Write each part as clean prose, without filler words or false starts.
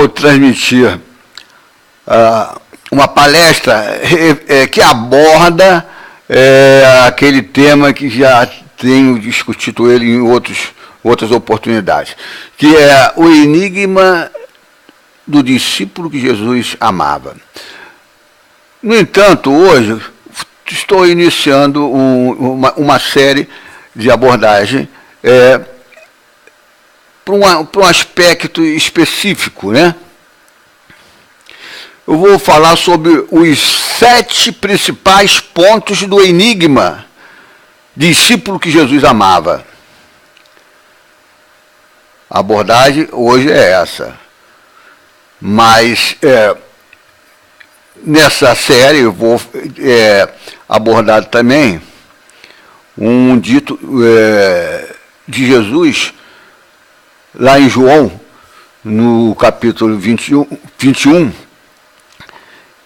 vou transmitir uma palestra que aborda aquele tema que já tenho discutido ele em outras oportunidades, que é o enigma do discípulo que Jesus amava. No entanto, hoje estou iniciando uma série de abordagem para um aspecto específico, né? Eu vou falar sobre os 7 principais pontos do enigma discípulo que Jesus amava. A abordagem hoje é essa. Mas nessa série eu vou abordar também um dito de Jesus lá em João, no capítulo 21,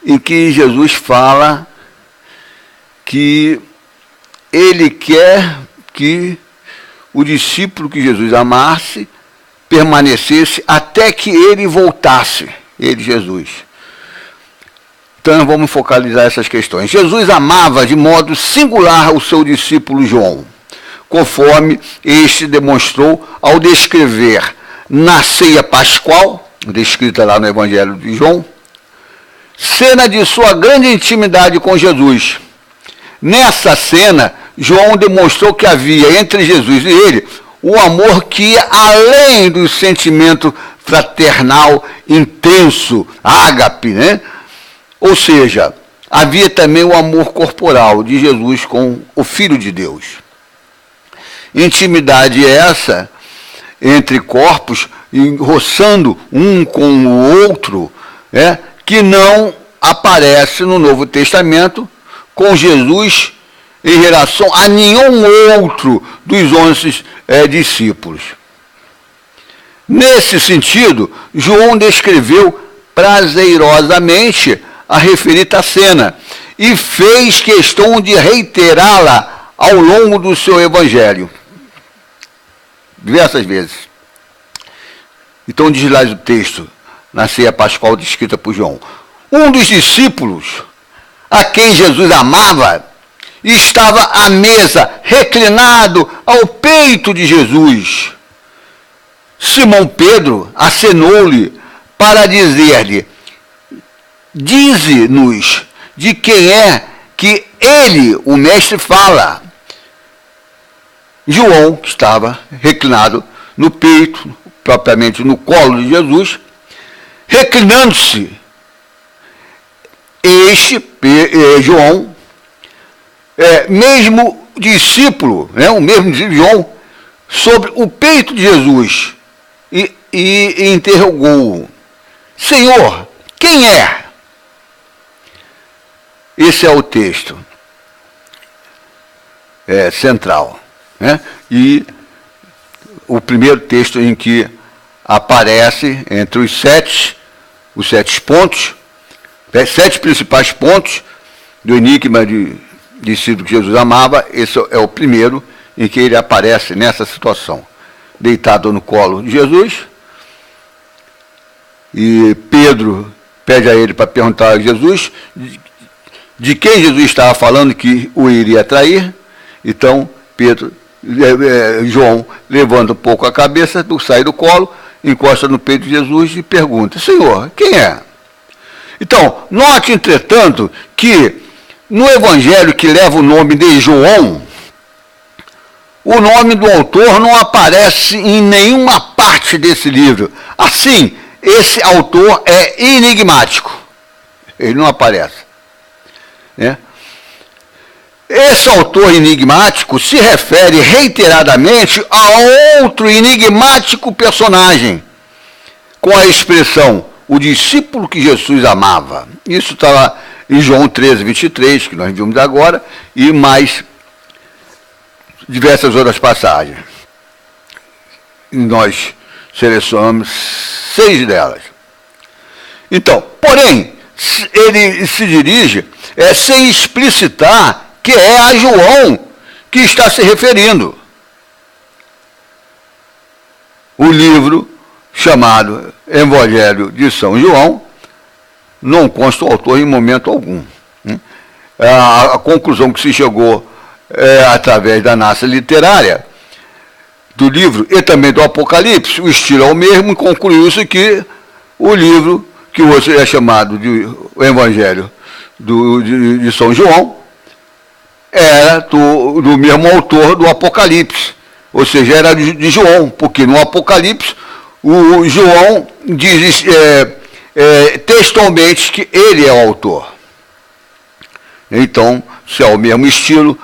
em que Jesus fala que ele quer que o discípulo que Jesus amasse permanecesse até que ele voltasse, ele, Jesus. Então vamos focalizar essas questões. Jesus amava de modo singular o seu discípulo João, conforme este demonstrou ao descrever na ceia pascual, descrita lá no Evangelho de João, cena de sua grande intimidade com Jesus. Nessa cena, João demonstrou que havia entre Jesus e ele um amor que ia além do sentimento fraternal intenso, ágape, né? Ou seja, havia também o amor corporal de Jesus com o Filho de Deus. Intimidade essa entre corpos, roçando um com o outro, que não aparece no Novo Testamento com Jesus em relação a nenhum outro dos 11 discípulos. Nesse sentido, João descreveu prazerosamente a referida cena e fez questão de reiterá-la ao longo do seu evangelho, diversas vezes. Então diz lá o texto, na ceia pascual descrita por João: um dos discípulos a quem Jesus amava estava à mesa, reclinado ao peito de Jesus. Simão Pedro acenou-lhe para dizer-lhe: dize-nos de quem é que ele, o mestre, fala. João, que estava reclinado no peito, propriamente no colo de Jesus, reclinando-se, João, mesmo discípulo, o mesmo João, sobre o peito de Jesus, e interrogou-o: Senhor, quem é? Esse é o texto central, e o primeiro texto em que aparece entre os 7 pontos, 7 principais pontos do enigma de discípulo que Jesus amava. Esse é o primeiro em que ele aparece nessa situação, deitado no colo de Jesus, e Pedro pede a ele para perguntar a Jesus de quem Jesus estava falando que o iria trair. Então João levanta um pouco a cabeça, sai do colo, encosta no peito de Jesus e pergunta: Senhor, quem é? Então, note, entretanto, que no evangelho que leva o nome de João, o nome do autor não aparece em nenhuma parte desse livro. Assim, esse autor é enigmático. Ele não aparece. Esse autor enigmático se refere reiteradamente a outro enigmático personagem, com a expressão o discípulo que Jesus amava. Isso está lá em João 13, 23, que nós vimos agora, e mais diversas outras passagens. E nós selecionamos 6 delas. Então, porém, ele se dirige sem explicitar que é a João que está se referindo. O livro chamado Evangelho de São João, não consta o autor em momento algum. A conclusão que se chegou através da análise literária do livro e também do Apocalipse, o estilo é o mesmo, e concluiu-se que o livro, que hoje é chamado de o Evangelho de São João, era do mesmo autor do Apocalipse, ou seja, era de João, porque no Apocalipse o João diz textualmente que ele é o autor. Então, se é o mesmo estilo,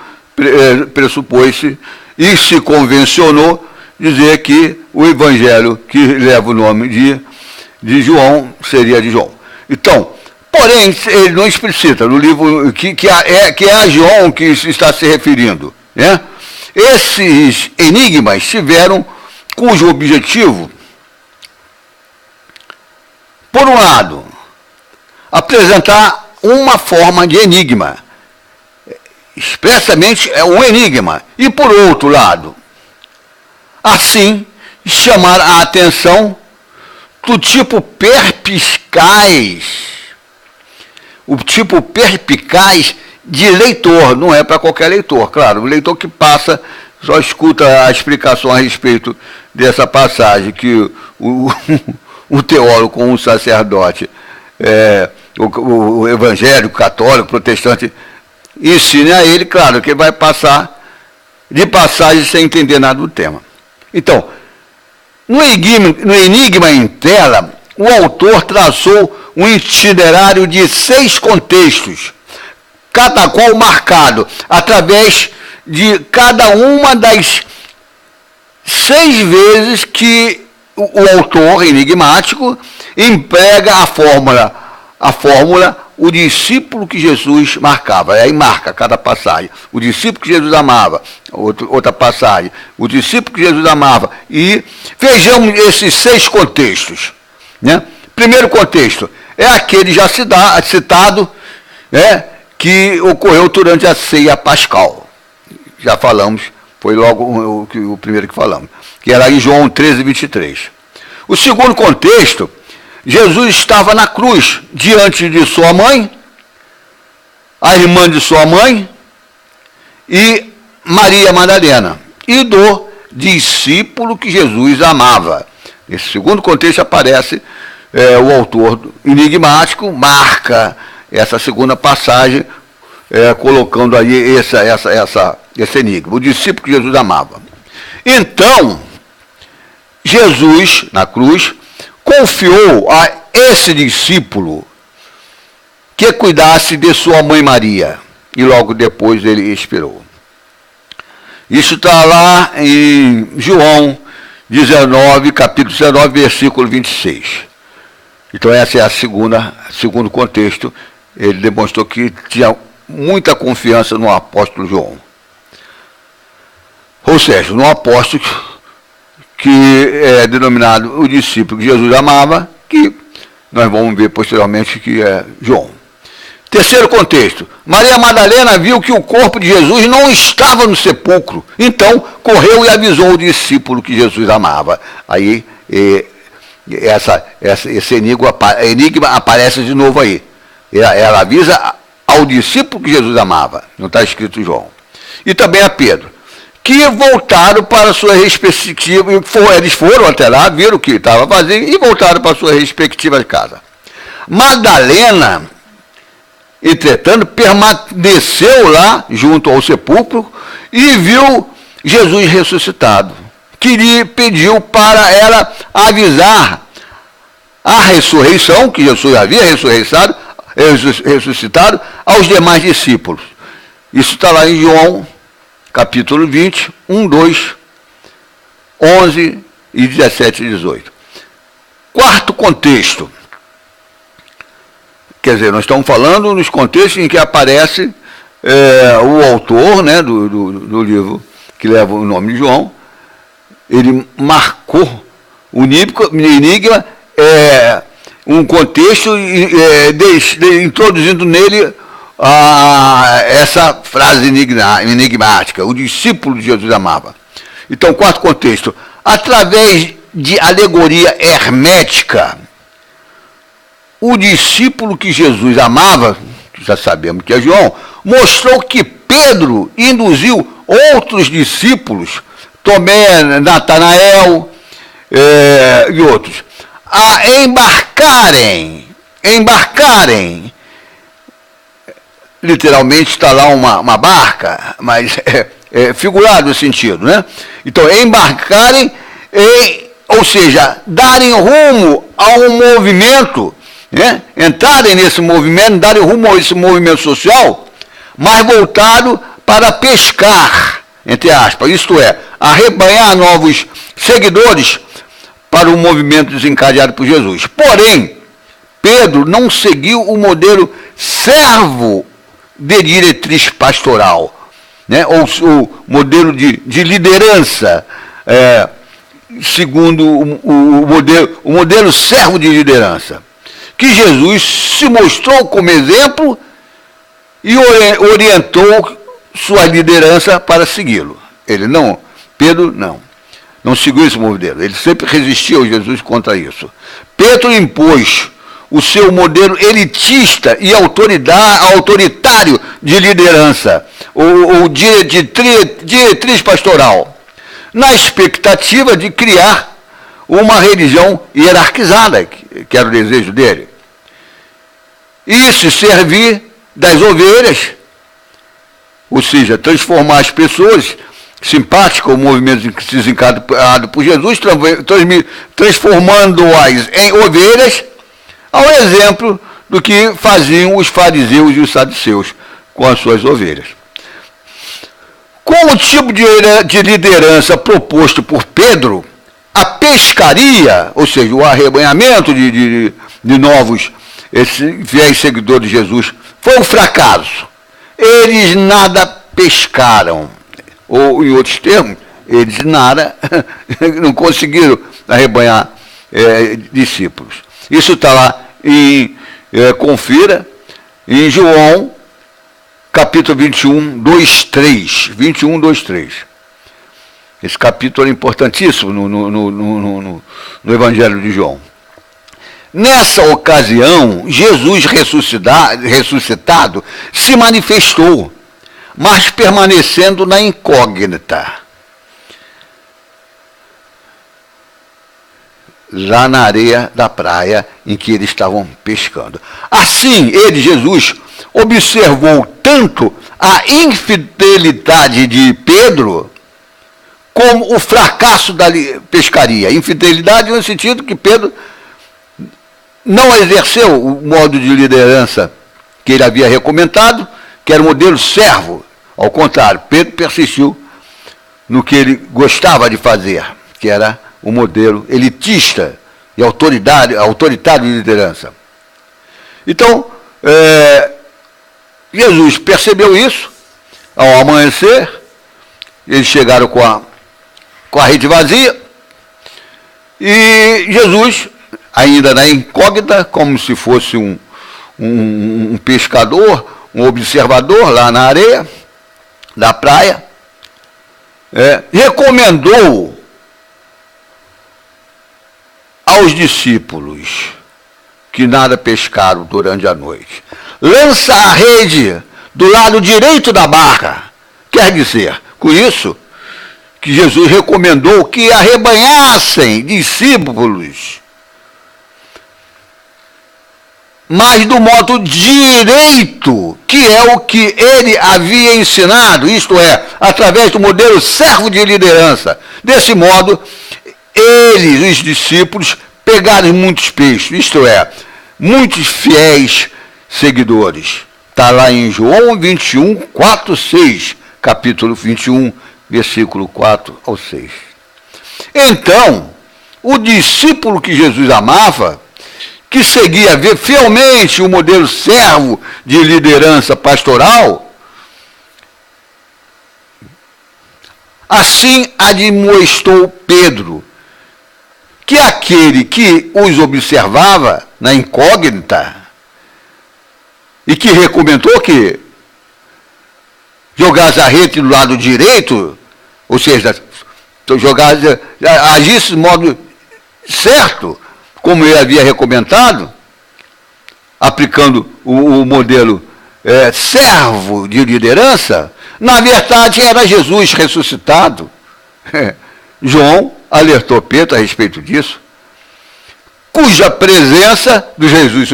pressupôs-se e se convencionou dizer que o Evangelho que leva o nome de João seria de João. Então, porém, ele não explicita no livro que é a João que se está se referindo, né? Esses enigmas tiveram cujo objetivo, por um lado, apresentar uma forma de enigma, expressamente é um enigma, e por outro lado, assim, chamar a atenção do tipo perspicaz, o tipo perspicaz de leitor, não é para qualquer leitor, claro, o leitor que passa, só escuta a explicação a respeito dessa passagem, que o teólogo com o sacerdote, o evangélico, católico, protestante, ensina a ele, claro, que ele vai passar de passagem sem entender nada do tema. Então, no Enigma em Tela, o autor traçou um itinerário de 6 contextos, cada qual marcado através de cada uma das 6 vezes que o autor enigmático emprega a fórmula o discípulo que Jesus marcava. Aí marca cada passagem. O discípulo que Jesus amava, outra passagem. O discípulo que Jesus amava. E vejamos esses 6 contextos. Né? Primeiro contexto é aquele já citado, né, que ocorreu durante a ceia pascal. Já falamos, foi logo o primeiro que falamos, que era em João 13, 23. O segundo contexto, Jesus estava na cruz, diante de sua mãe, a irmã de sua mãe, e Maria Madalena, e do discípulo que Jesus amava. Nesse segundo contexto aparece o autor enigmático, marca essa segunda passagem, colocando aí esse enigma, o discípulo que Jesus amava. Então, Jesus, na cruz, confiou a esse discípulo que cuidasse de sua mãe Maria, e logo depois ele expirou. Isso está lá em João 19, capítulo 19, versículo 26. Então essa é segundo contexto. Ele demonstrou que tinha muita confiança no apóstolo João. Ou seja, no apóstolo que é denominado o discípulo que Jesus amava, que nós vamos ver posteriormente que é João. Terceiro contexto, Maria Madalena viu que o corpo de Jesus não estava no sepulcro, então correu e avisou o discípulo que Jesus amava. Aí esse enigma aparece de novo aí. Ela avisa ao discípulo que Jesus amava, não está escrito João. E também a Pedro, que voltaram para sua respectiva, eles foram até lá, viram que estava vazio e voltaram para sua respectiva casa. Madalena, entretanto, permaneceu lá junto ao sepulcro e viu Jesus ressuscitado, que lhe pediu para ela avisar a ressurreição, que Jesus havia ressuscitado, aos demais discípulos. Isso está lá em João, capítulo 20, 1, 2, 11 e 17 e 18. Quarto contexto. Quer dizer, nós estamos falando nos contextos em que aparece o autor, né, do livro que leva o nome de João. Ele marcou o enigma, um contexto, introduzindo nele essa frase enigmática, o discípulo de Jesus amava. Então, quarto contexto, através de alegoria hermética. O discípulo que Jesus amava, que já sabemos que é João, mostrou que Pedro induziu outros discípulos, Tomé, Natanael e outros, a embarcarem, literalmente está lá uma barca, mas é figurado o sentido, né? Então, embarcarem, ou seja, darem rumo a um movimento, né? Entrarem nesse movimento, darem rumo a esse movimento social, mas voltado para pescar, entre aspas, isto é, arrebanhar novos seguidores para o movimento desencadeado por Jesus. Porém, Pedro não seguiu o modelo servo de diretriz pastoral, né? Ou o modelo de liderança, segundo o modelo servo de liderança, que Jesus se mostrou como exemplo e orientou sua liderança para segui-lo. Pedro não seguiu esse modelo, ele sempre resistiu a Jesus contra isso. Pedro impôs o seu modelo elitista e autoritário de liderança, ou diretriz pastoral, na expectativa de criar uma religião hierarquizada, que era o desejo dele, e se servir das ovelhas, ou seja, transformar as pessoas simpáticas ao movimento desencadeado por Jesus, transformando-as em ovelhas, ao exemplo do que faziam os fariseus e os saduceus com as suas ovelhas. Com o tipo de liderança proposto por Pedro, a pescaria, ou seja, o arrebanhamento de novos fiéis seguidores de Jesus, foi um fracasso. Eles nada pescaram, ou em outros termos, eles nada, não conseguiram arrebanhar discípulos. Isso está lá confira, em João, capítulo 21, 2:3. 21, 2:3. Esse capítulo é importantíssimo no Evangelho de João. Nessa ocasião, Jesus ressuscitado se manifestou, mas permanecendo na incógnita, lá na areia da praia em que eles estavam pescando. Assim, Jesus, observou tanto a infidelidade de Pedro, como o fracasso da pescaria. Infidelidade no sentido que Pedro não exerceu o modo de liderança que ele havia recomendado, que era o modelo servo. Ao contrário, Pedro persistiu no que ele gostava de fazer, que era o modelo elitista e autoritário de liderança. Então, Jesus percebeu isso. Ao amanhecer, eles chegaram com a rede vazia, e Jesus, ainda na incógnita, como se fosse um pescador, um observador lá na areia da praia, recomendou aos discípulos que nada pescaram durante a noite: lança a rede do lado direito da barca. Quer dizer, com isso, que Jesus recomendou que arrebanhassem discípulos, mas do modo direito, que é o que ele havia ensinado, isto é, através do modelo servo de liderança. Desse modo, eles, os discípulos, pegaram muitos peixes, isto é, muitos fiéis seguidores. Está lá em João 21, 4, 6, capítulo 21, versículo 4 ao 6. Então, o discípulo que Jesus amava, que seguia fielmente o modelo servo de liderança pastoral, assim admoestou Pedro, que aquele que os observava na incógnita e que recomendou que jogasse a rede do lado direito, ou seja, agisse de modo certo, como ele havia recomendado, aplicando o modelo servo de liderança, na verdade era Jesus ressuscitado. João alertou Pedro a respeito disso, cuja presença do Jesus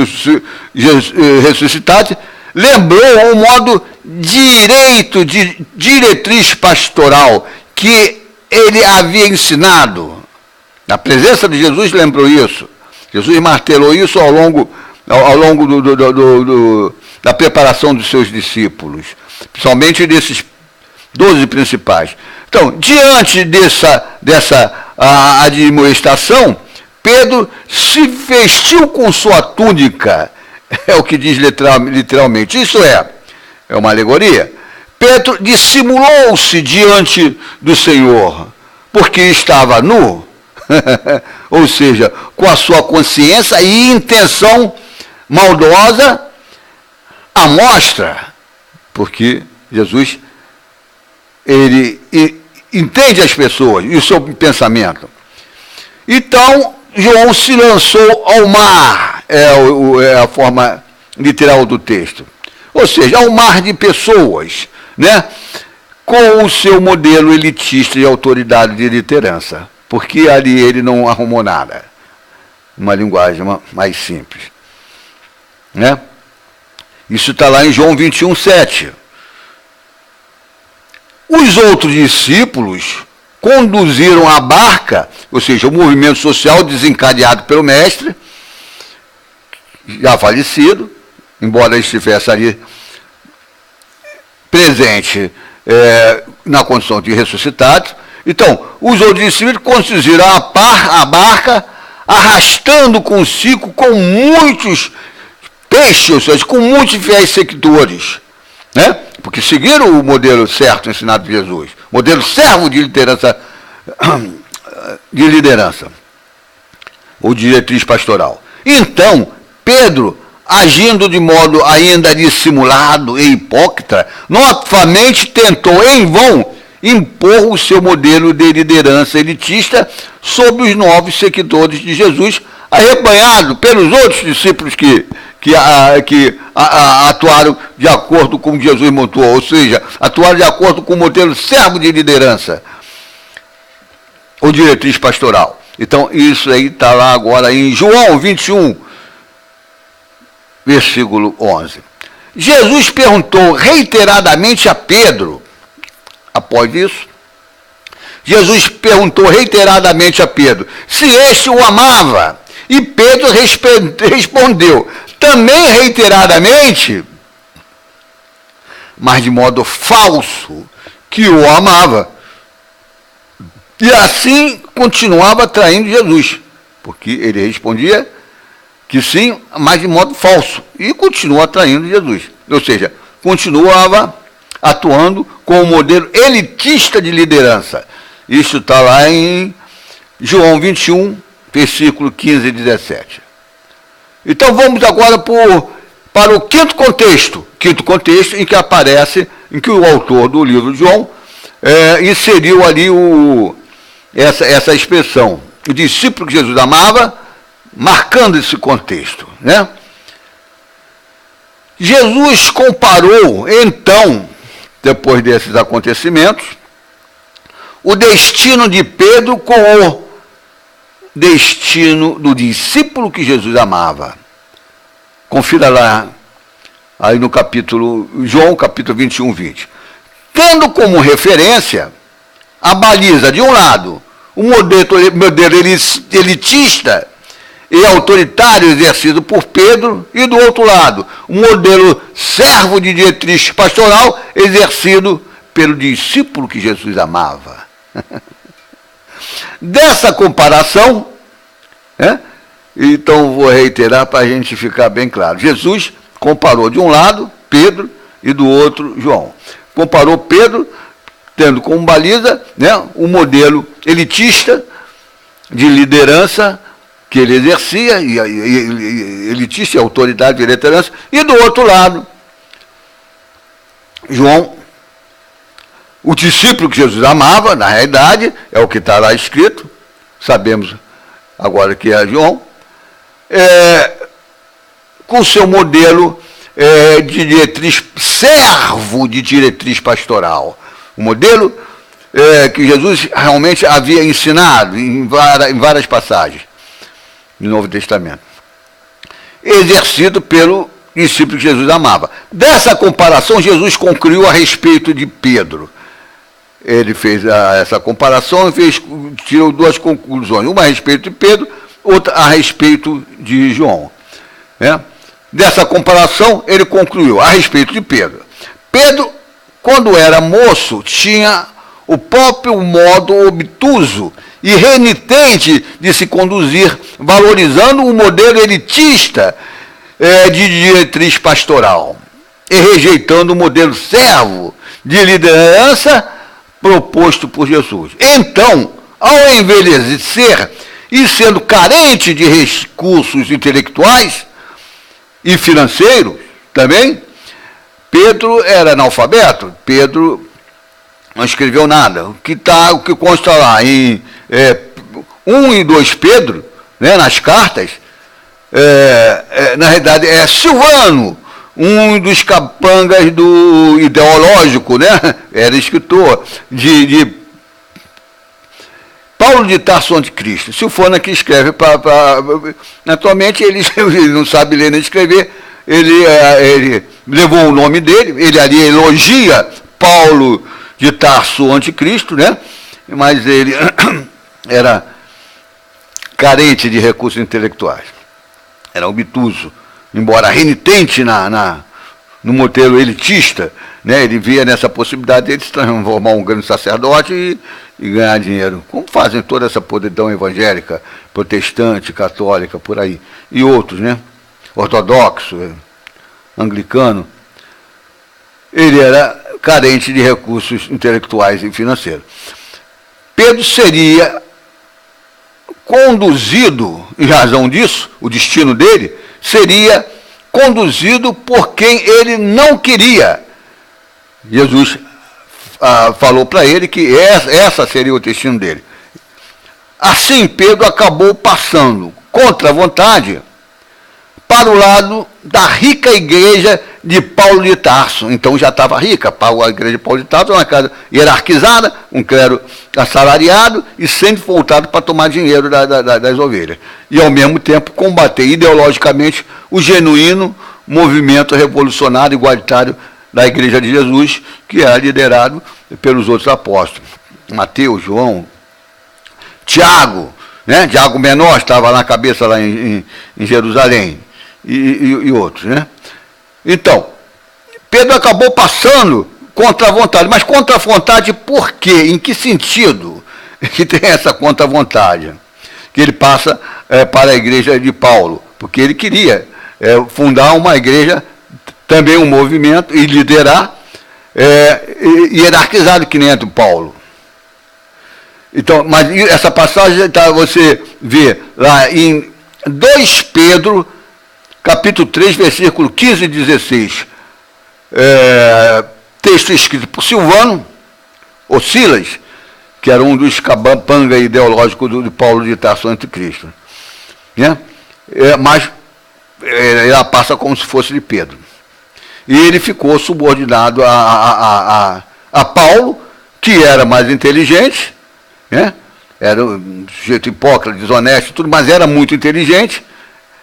ressuscitado lembrou um modo direito de diretriz pastoral que ele havia ensinado. A presença de Jesus lembrou isso. Jesus martelou isso ao longo da preparação dos seus discípulos, principalmente desses 12 principais. Então, diante dessa admoestação, Pedro se vestiu com sua túnica, é o que diz literalmente. Isso é uma alegoria. Pedro dissimulou-se diante do Senhor, porque estava nu, ou seja, com a sua consciência e intenção maldosa à mostra, porque Jesus, ele entende as pessoas e o seu pensamento. Então, João se lançou ao mar, é a forma literal do texto. Ou seja, ao mar de pessoas, né? Com o seu modelo elitista e autoridade de liderança, porque ali ele não arrumou nada. Uma linguagem mais simples. Né? Isso está lá em João 21, 7. Os outros discípulos conduziram a barca, ou seja, o movimento social desencadeado pelo mestre, já falecido, embora ele estivesse ali presente na condição de ressuscitado. Então, os outros discípulos conduziram a barca, arrastando consigo com muitos peixes, ou seja, com muitos fiéis seguidores, né? Porque seguiram o modelo certo ensinado por Jesus, modelo servo de liderança, ou diretriz pastoral. Então, Pedro, agindo de modo ainda dissimulado e hipócrita, novamente tentou em vão impor o seu modelo de liderança elitista sobre os novos seguidores de Jesus, arrebanhado pelos outros discípulos que atuaram de acordo com o que Jesus montou, ou seja, atuaram de acordo com o modelo servo de liderança, ou diretriz pastoral. Então, isso aí está lá agora em João 21, versículo 11. Jesus perguntou reiteradamente a Pedro, após isso, Jesus perguntou reiteradamente a Pedro se este o amava, e Pedro respondeu também reiteradamente, mas de modo falso, que o amava. E assim continuava traindo Jesus, porque ele respondia que sim, mas de modo falso, e continua traindo Jesus. Ou seja, continuava atuando com o modelo elitista de liderança. Isso está lá em João 21, versículo 15 e 17. Então vamos agora para o quinto contexto em que aparece, em que o autor do livro de João inseriu ali essa expressão, o discípulo que Jesus amava, marcando esse contexto, né? Jesus comparou, então, depois desses acontecimentos, o destino de Pedro com o destino do discípulo que Jesus amava. Confira lá, aí no João capítulo 21, 20. Tendo como referência a baliza, de um lado, o modelo elitista e autoritário exercido por Pedro, e do outro lado, o modelo servo de diretriz pastoral exercido pelo discípulo que Jesus amava. Dessa comparação, então vou reiterar para a gente ficar bem claro. Jesus comparou de um lado Pedro e do outro João. Comparou Pedro, tendo como baliza o modelo elitista de liderança que ele exercia, e elitista e autoridade de liderança, e do outro lado, João, o discípulo que Jesus amava, na realidade, é o que está lá escrito, sabemos agora que é João, com seu modelo de diretriz, servo de diretriz pastoral. O modelo que Jesus realmente havia ensinado em várias passagens do Novo Testamento, exercido pelo discípulo que Jesus amava. Dessa comparação, Jesus concluiu a respeito de Pedro. Ele fez essa comparação e tirou duas conclusões, uma a respeito de Pedro, outra a respeito de João. Dessa comparação, ele concluiu a respeito de Pedro. Pedro, quando era moço, tinha o próprio modo obtuso e renitente de se conduzir, valorizando o modelo elitista de diretriz pastoral e rejeitando o modelo servo de liderança proposto por Jesus. Então, ao envelhecer e sendo carente de recursos intelectuais e financeiros também, Pedro era analfabeto. Pedro não escreveu nada. O que consta lá em 1 e 2 Pedro, nas cartas, na realidade é Silvano, um dos capangas do ideológico, era escritor, de Paulo de Tarso Anticristo. Silvano que escreve atualmente ele não sabe ler nem escrever, ele levou o nome dele, ele ali elogia Paulo de Tarso Anticristo, mas ele era carente de recursos intelectuais, era obtuso, embora renitente no modelo elitista, ele via nessa possibilidade de se transformar um grande sacerdote e ganhar dinheiro, como fazem toda essa podridão evangélica, protestante, católica, por aí, e outros, ortodoxo, anglicano. Ele era carente de recursos intelectuais e financeiros. Pedro seria conduzido, em razão disso, o destino dele seria conduzido por quem ele não queria. Jesus falou para ele que essa seria o destino dele. Assim, Pedro acabou passando contra a vontade para o lado da rica igreja de Paulo de Tarso. Então já estava rica, a igreja de Paulo de Tarso, uma casa hierarquizada, um clero assalariado e sempre voltado para tomar dinheiro das ovelhas. E ao mesmo tempo combater ideologicamente o genuíno movimento revolucionário igualitário da igreja de Jesus, que era liderado pelos outros apóstolos. Mateus, João, Tiago, Tiago menor estava na cabeça lá em Jerusalém, e outros, Então, Pedro acabou passando contra a vontade, mas contra a vontade por quê? Em que sentido que tem essa contra a vontade? Que ele passa para a igreja de Paulo, porque ele queria fundar uma igreja, também um movimento, e liderar, hierarquizado que nem é do Paulo. Então, mas essa passagem, você vê lá em 2 Pedro, capítulo 3, versículo 15 e 16, texto escrito por Silvano, ou Silas, que era um dos capanga ideológicos do Paulo de Tarso Anticristo. Mas ela passa como se fosse de Pedro. E ele ficou subordinado a Paulo, que era mais inteligente, era um sujeito hipócrita, desonesto, tudo, mas era muito inteligente,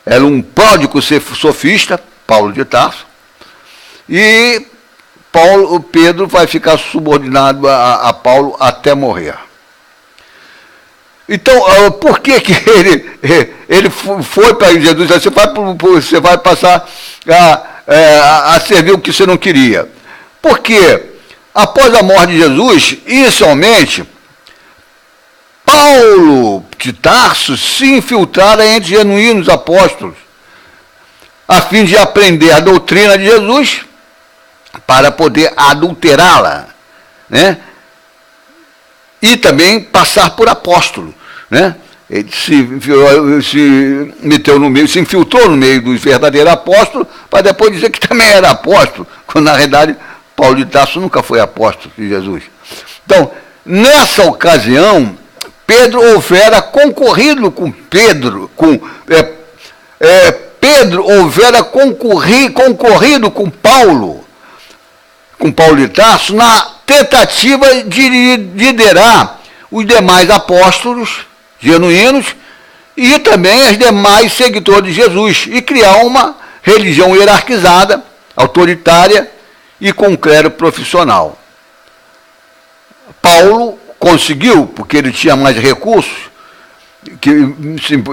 era um pródigo sofista, Paulo de Tarso, e Pedro vai ficar subordinado a Paulo até morrer. Então, por que ele foi para Jesus? Você vai passar a servir o que você não queria. Porque, após a morte de Jesus, inicialmente, Paulo de Tarso se infiltrara entre genuínos apóstolos, a fim de aprender a doutrina de Jesus, para poder adulterá-la, e também passar por apóstolo, Ele se meteu no meio, se infiltrou no meio dos verdadeiros apóstolos, para depois dizer que também era apóstolo, quando na realidade Paulo de Tarso nunca foi apóstolo de Jesus. Então, nessa ocasião, Pedro houvera concorrido com Pedro houvera concorrido com Paulo de Tarso, na tentativa de liderar os demais apóstolos genuínos e também os demais seguidores de Jesus, e criar uma religião hierarquizada, autoritária e com clero profissional. Paulo conseguiu, porque ele tinha mais recursos, que,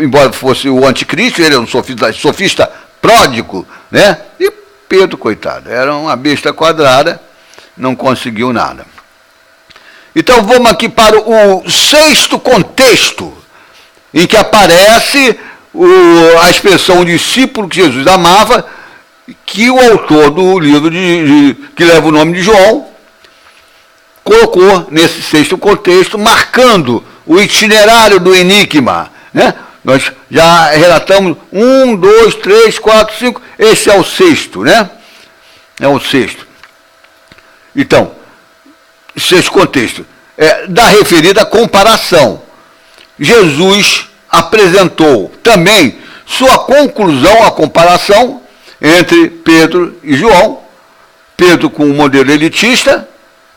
embora fosse o anticristo, ele era um sofista pródigo, né? E Pedro, coitado, era uma besta quadrada, não conseguiu nada. Então vamos aqui para o sexto contexto, em que aparece a expressão discípulo que Jesus amava, que o autor do livro que leva o nome de João colocou nesse sexto contexto, marcando o itinerário do enigma, né? Nós já relatamos 1, 2, 3, 4, 5, esse é o sexto, né? É o sexto. Então, sexto contexto, da referida comparação. Jesus apresentou também sua conclusão à comparação entre Pedro e João, Pedro com um modelo elitista,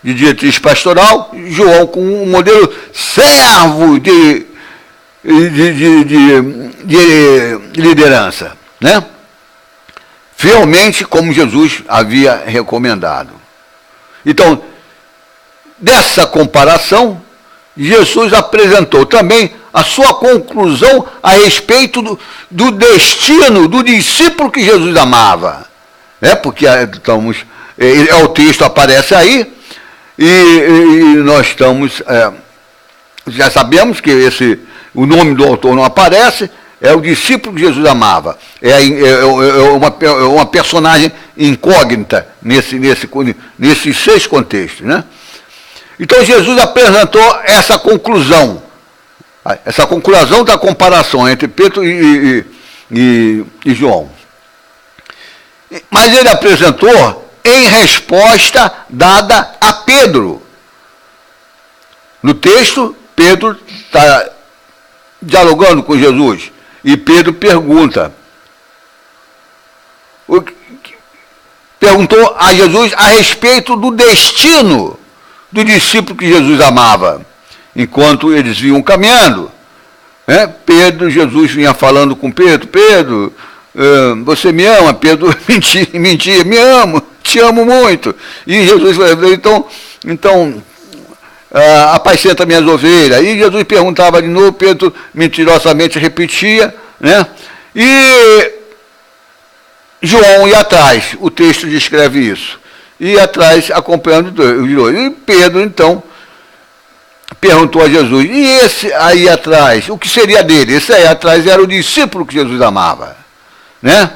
de diretriz pastoral, João com um modelo servo de liderança, né? Fielmente como Jesus havia recomendado. Então, dessa comparação, Jesus apresentou também a sua conclusão a respeito do destino do discípulo que Jesus amava. Porque estamos, o texto aparece aí, e nós estamos, já sabemos que o nome do autor não aparece, é o discípulo que Jesus amava. É uma personagem incógnita nesses 6 contextos, né? Então Jesus apresentou essa conclusão da comparação entre Pedro e João. Mas ele apresentou em resposta dada a Pedro. No texto, Pedro está dialogando com Jesus, e Pedro perguntou a Jesus a respeito do destino do discípulo que Jesus amava, enquanto eles vinham caminhando. Jesus vinha falando com Pedro, você me ama? Pedro mentia, me amo, te amo muito. E Jesus falou, então apacenta minhas ovelhas. E Jesus perguntava de novo, Pedro mentirosamente repetia, né? E João ia atrás, o texto descreve isso, ia atrás acompanhando os dois. E Pedro, então, perguntou a Jesus, e esse aí atrás, o que seria dele? Esse aí atrás era o discípulo que Jesus amava, né?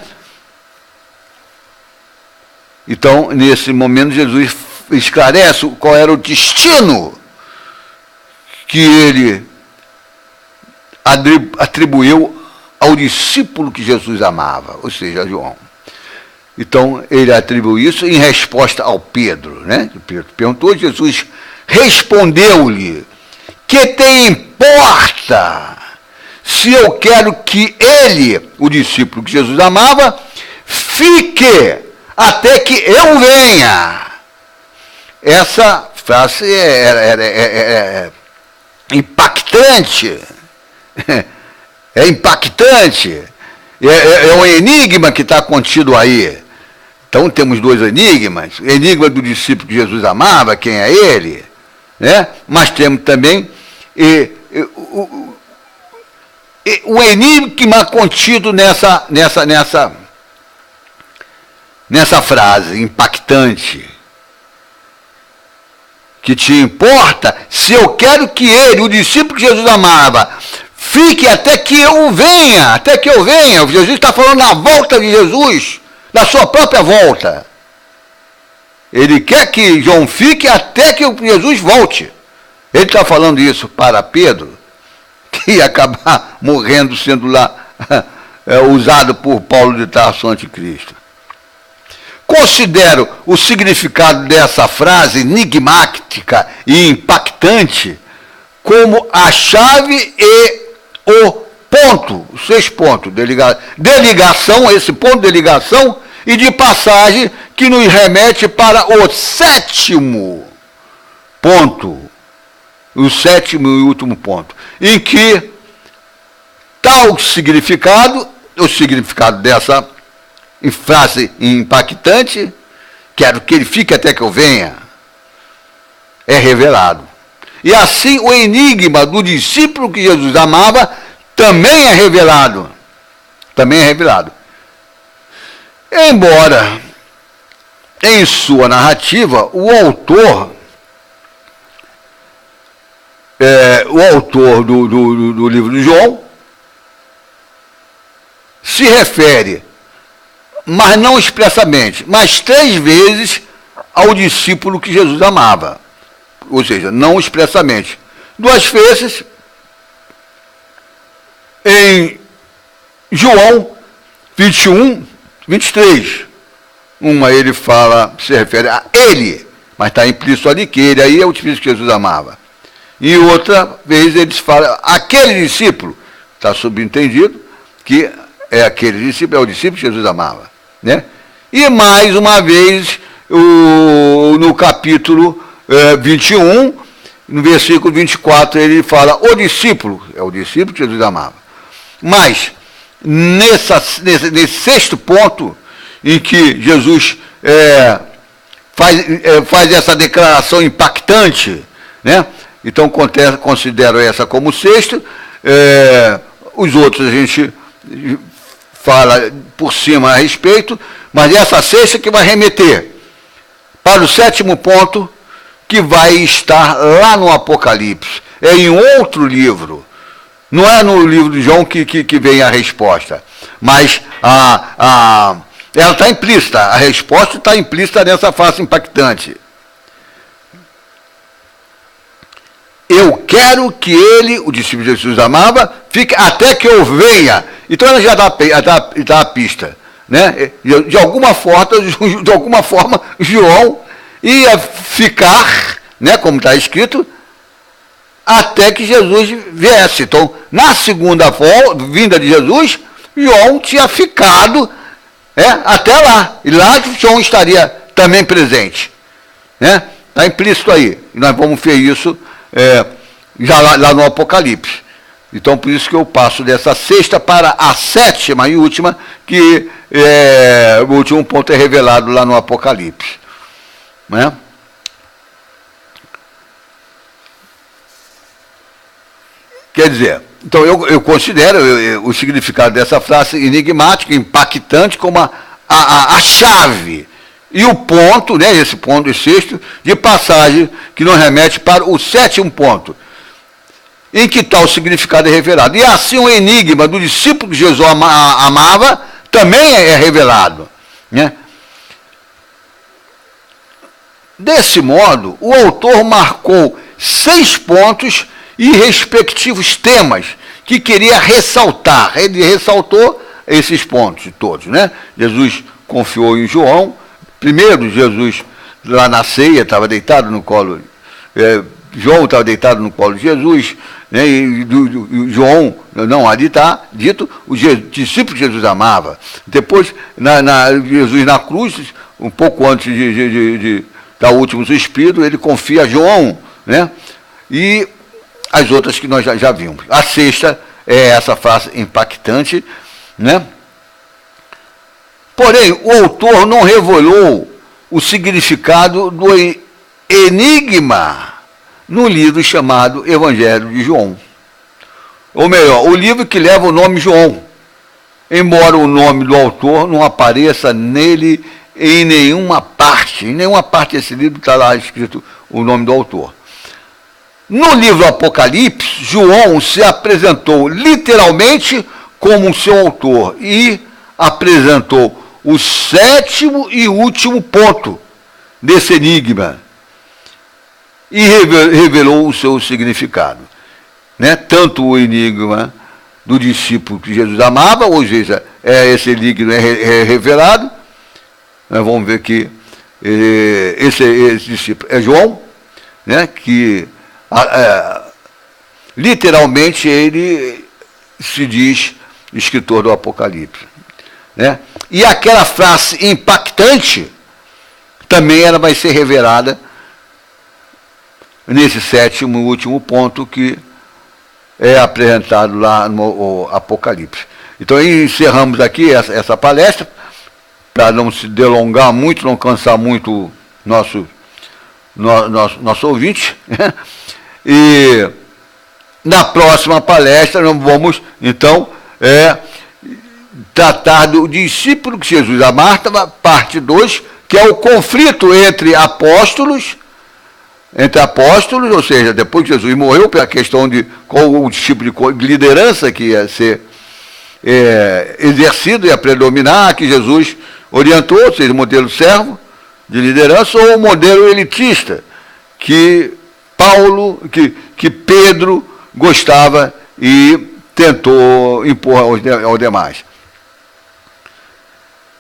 Então, nesse momento, Jesus esclarece qual era o destino que ele atribuiu ao discípulo que Jesus amava, ou seja, João. Então, ele atribuiu isso em resposta ao Pedro, né? Pedro perguntou, Jesus respondeu-lhe, que te importa se eu quero que ele, o discípulo que Jesus amava, fique até que eu venha. Essa frase é impactante. É impactante. É um enigma que está contido aí. Então temos 2 enigmas. O enigma do discípulo que Jesus amava, quem é ele, né? Mas temos também o enigma contido nessa frase impactante. Que te importa se eu quero que ele, o discípulo que Jesus amava, fique até que eu venha, Jesus está falando na volta de Jesus, na sua própria volta. Ele quer que João fique até que Jesus volte. Ele está falando isso para Pedro, que ia acabar morrendo, sendo lá usado por Paulo de Tarso, anticristo. Considero o significado dessa frase enigmática e impactante como a chave e o ponto, os 6 pontos de ligação, esse ponto de ligação e de passagem que nos remete para o 7º ponto, o 7º e último ponto, em que tal significado, o significado dessa frase impactante, quero que ele fique até que eu venha, é revelado. E assim o enigma do discípulo que Jesus amava também é revelado. Também é revelado. Embora, em sua narrativa, o autor do livro de João se refere, mas não expressamente, mas 3 vezes ao discípulo que Jesus amava. Ou seja, não expressamente. 2 vezes em João 21, 23. Uma ele fala, se refere a ele, mas está implícito ali que ele aí é o discípulo que Jesus amava. E outra vez eles falam, aquele discípulo, está subentendido que é aquele discípulo, é o discípulo que Jesus amava. Né? E mais uma vez, no capítulo 21, no versículo 24, ele fala, o discípulo, é o discípulo que Jesus amava. Mas, nesse 6º ponto, em que Jesus faz essa declaração impactante, né? Então considero essa como 6º, os outros a gente fala por cima a respeito, mas essa 6ª que vai remeter para o 7º ponto, que vai estar lá no Apocalipse, é em outro livro, não é no livro de João que vem a resposta, mas ela está implícita, a resposta está implícita nessa frase impactante. Eu quero que ele, o discípulo de Jesus amava, fique até que eu venha. Então ela já dá a pista. Né? De alguma forma, João ia ficar, né, como está escrito, até que Jesus viesse. Então, na segunda vinda de Jesus, João tinha ficado até lá. E lá João estaria também presente. Né? Está implícito aí. E nós vamos ver isso já lá no Apocalipse. Então, por isso que eu passo dessa 6ª para a 7ª e última, que o último ponto é revelado lá no Apocalipse. Né? Quer dizer, então eu considero o significado dessa frase enigmática, impactante, como a chave e o ponto, né, esse ponto 6º, de passagem que nos remete para o 7º ponto, em que tal significado é revelado. E assim o enigma do discípulo que Jesus amava também é revelado. Né? Desse modo, o autor marcou 6 pontos e respectivos temas que queria ressaltar. Ele ressaltou esses pontos todos. Né? Jesus confiou em João. Primeiro, Jesus, lá na ceia, estava deitado no colo. João estava deitado no colo de Jesus. Né? E João, não, ali está dito, o discípulo que Jesus amava. Depois, Jesus na cruz, um pouco antes de dar o último suspiro, ele confia a João. Né? E as outras que nós já vimos. A 6ª é essa frase impactante, né? Porém, o autor não revelou o significado do enigma no livro chamado Evangelho de João. Ou melhor, o livro que leva o nome João, embora o nome do autor não apareça nele em nenhuma parte. Em nenhuma parte desse livro está lá escrito o nome do autor. No livro Apocalipse, João se apresentou literalmente como seu autor e apresentou o 7º e último ponto desse enigma e revelou o seu significado. Né? Tanto o enigma do discípulo que Jesus amava, ou seja, esse enigma é revelado. Nós vamos ver que esse discípulo é João, né? Que literalmente ele se diz escritor do Apocalipse, né? E aquela frase impactante também ela vai ser revelada nesse sétimo e último ponto que é apresentado lá no Apocalipse. Então encerramos aqui essa palestra, para não se delongar muito, não cansar muito nosso ouvinte, né? E na próxima palestra nós vamos, então, tratar do discípulo de Jesus, a Marta, parte 2, que é o conflito entre apóstolos, ou seja, depois que Jesus morreu, pela questão de qual o tipo de liderança que ia ser exercido, ia predominar, que Jesus orientou, ou seja, o modelo servo de liderança, ou o modelo elitista, que Pedro gostava e tentou impor aos demais.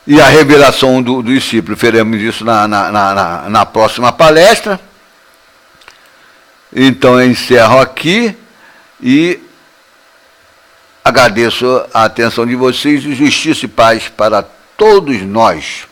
E a revelação do discípulo, faremos isso na próxima palestra. Então eu encerro aqui e agradeço a atenção de vocês e justiça e paz para todos nós.